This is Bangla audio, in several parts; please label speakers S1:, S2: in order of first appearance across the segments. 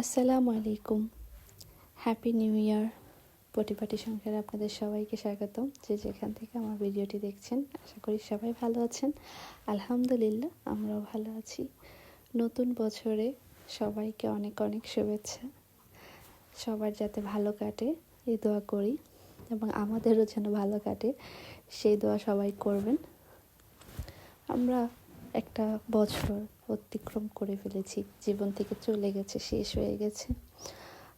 S1: আসসালামু আলাইকুম। Happy new year. পরিপাটি সংসারে আপনাদের সবাইকে স্বাগতম। যে যেখান থেকে আমার ভিডিওটি দেখছেন, আশা করি সবাই ভালো আছেন। আলহামদুলিল্লাহ, আমরাও ভালো আছি। নতুন বছরে সবাইকে অনেক অনেক শুভেচ্ছা। সবার যাতে ভালো কাটে এই দোয়া করি, এবং আমাদেরও যেন ভালো কাটে সেই দোয়া সবাই করবেন। আমরা একটা বছর অতিক্রম করে ফেলেছি, জীবন থেকে চলে গেছে, শেষ হয়ে গেছে।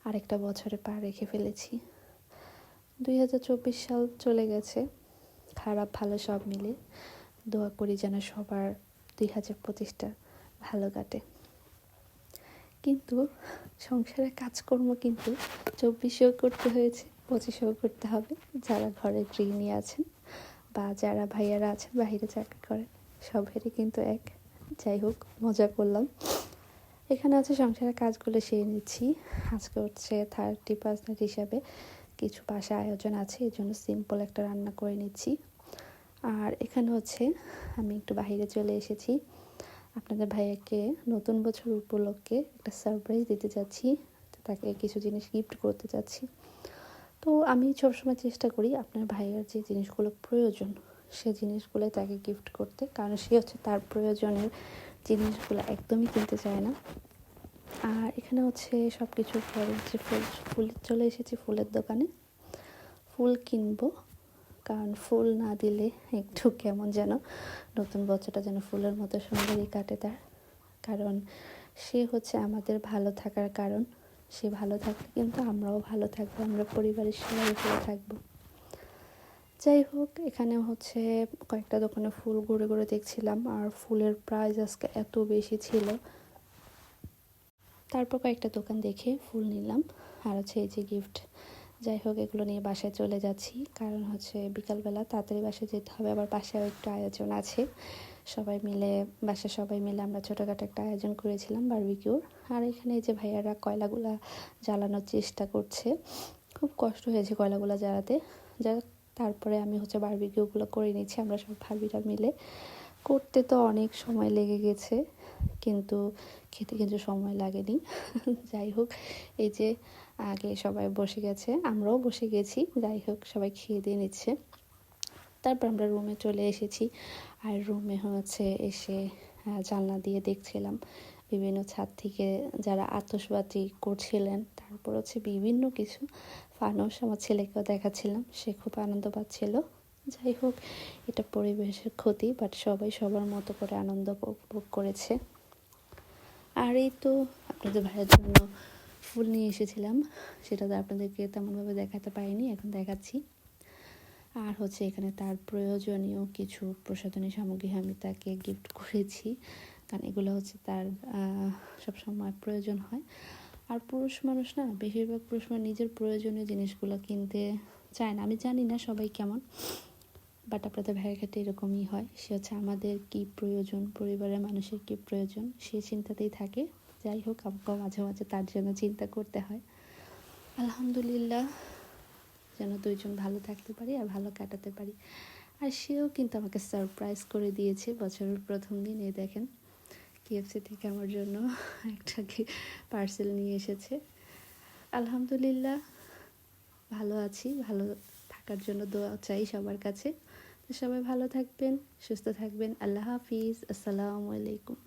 S1: আরেকটা বছরে পা রেখে ফেলেছি। 2024 সাল চলে গেছে, খারাপ ভালো সব মিলে। দোয়া করি যেন সবার 2025টা ভালো কাটে। কিন্তু সংসারের কাজকর্ম কিন্তু 24-এও করতে হয়েছে, 25-এও করতে হবে। যারা ঘরে গৃহিণী আছেন বা যারা ভাইয়ারা আছেন বাইরে চাকরি করেন, সবেরই কিন্তু এক। যাই হোক, মজা করলাম। এখানে আছে সংসারের কাজগুলো সেরে নিচ্ছি। আজকে হচ্ছে 31 হিসাবে কিছু বাসা আয়োজন আছে, এই জন্য সিম্পল একটা রান্না করে নিচ্ছি। আর এখানে হচ্ছে আমি একটু বাইরে চলে এসেছি। আপনাদের ভাইয়াকে নতুন বছর উপলক্ষে একটা সারপ্রাইজ দিতে যাচ্ছি, তাকে কিছু জিনিস গিফট করতে যাচ্ছি। তো আমি সবসময় চেষ্টা করি আপনার ভাইয়ার যে জিনিসগুলো প্রয়োজন সে জিনিসগুলো তাকে গিফট করতে, কারণ সে হচ্ছে তার প্রয়োজনের জিনিসগুলো একদমই কিনতে চায় না। আর এখানে হচ্ছে সব কিছুর পরে যে ফুল চলে এসেছি ফুলের দোকানে। ফুল কিনবো, কারণ ফুল না দিলে একটু কেমন যেন, নতুন বছরটা যেন ফুলের মতো সুন্দরই কাটে তার। কারণ সে হচ্ছে আমাদের ভালো থাকার কারণ। সে ভালো থাকলে কিন্তু আমরাও ভালো থাকবো, আমরা পরিবারের সবাই ভালো থাকবো। যাই হোক, এখানে হচ্ছে কয়েকটা দোকানে ফুল ঘুরে ঘুরে দেখছিলাম, আর ফুলের প্রাইস আজকে এত বেশি ছিল। তারপর কয়েকটা দোকান দেখে ফুল নিলাম, আর হচ্ছে এই যে গিফট। যাই হোক, এগুলো নিয়ে বাসায় চলে যাচ্ছি, কারণ হচ্ছে বিকালবেলা তাড়াতাড়ি বাসায় যেতে হবে। আবার বাসায় একটু আয়োজন আছে, বাসায় সবাই মিলে আমরা ছোটোখাটো একটা আয়োজন করেছিলাম বারবিকিউর। আর এখানে এই যে ভাইয়ারা কয়লাগুলা জ্বালানোর চেষ্টা করছে, খুব কষ্ট হয়েছে কয়লাগুলা জ্বালাতে। তারপরে আমি হচ্ছে বারবিকিউগুলো করে নিচ্ছি, আমরা সব ভাবিরা মিলে। করতে তো অনেক সময় লেগে গেছে, কিন্তু খেতে কিন্তু সময় লাগেনি। যাই হোক, এই যে আগে সবাই বসে গেছে, আমরাও বসে গেছি। যাই হোক, সবাই খেয়ে দিয়ে নিচ্ছে। তারপর আমরা রুমে চলে এসেছি, আর রুমে হচ্ছে এসে জানলা দিয়ে দেখছিলাম বিভিন্ন ছাদ থেকে যারা আতশবাজি করছিলেন। তারপর হচ্ছে বিভিন্ন কিছু ফানুস আমার ছেলেকেও দেখাচ্ছিলাম, সে খুব আনন্দ পাচ্ছিল। যাই হোক, এটা পরিবেশের ক্ষতি, বাট সবাই সবার মতো করে আনন্দ উপভোগ করেছে। আর এই তো আপনাদের ভাইয়ের জন্য ফুল নিয়ে এসেছিলাম, সেটা তো আপনাদেরকে তেমনভাবে দেখাতে পারিনি, এখন দেখাচ্ছি। আর হচ্ছে এখানে তার প্রয়োজনীয় কিছু প্রসাধনী সামগ্রী আমি তাকে গিফট করেছি, কারণ এগুলো হচ্ছে তার সবসময় প্রয়োজন হয়। আর পুরুষ মানুষ না, বেশিরভাগ পুরুষ মানুষ নিজের প্রয়োজনীয় জিনিসগুলো কিনতে চায় না। আমি জানি না সবাই কেমন, বাট আপনাদের ভাইয়ের ক্ষেত্রে এরকমই হয়। সে হচ্ছে আমাদের কি প্রয়োজন, পরিবারের মানুষের কি প্রয়োজন, সে চিন্তাতেই থাকে। যাই হোক, আমাকেও মাঝে মাঝে তার জন্য চিন্তা করতে হয়। আলহামদুলিল্লাহ, যেন দুইজন ভালো থাকতে পারি আর ভালো কাটাতে পারি। আর সেও কিন্তু আমাকে সারপ্রাইজ করে দিয়েছে বছরের প্রথম দিন। এই দেখেন, কেএফসি থেকে আমার জন্য একটা পার্সেল নিয়ে এসেছে। আলহামদুলিল্লাহ, ভালো আছি। ভালো থাকার জন্য দোয়া চাই সবার কাছে। তো সবাই ভালো থাকবেন, সুস্থ থাকবেন। আল্লাহ হাফিজ। আসসালামু আলাইকুম।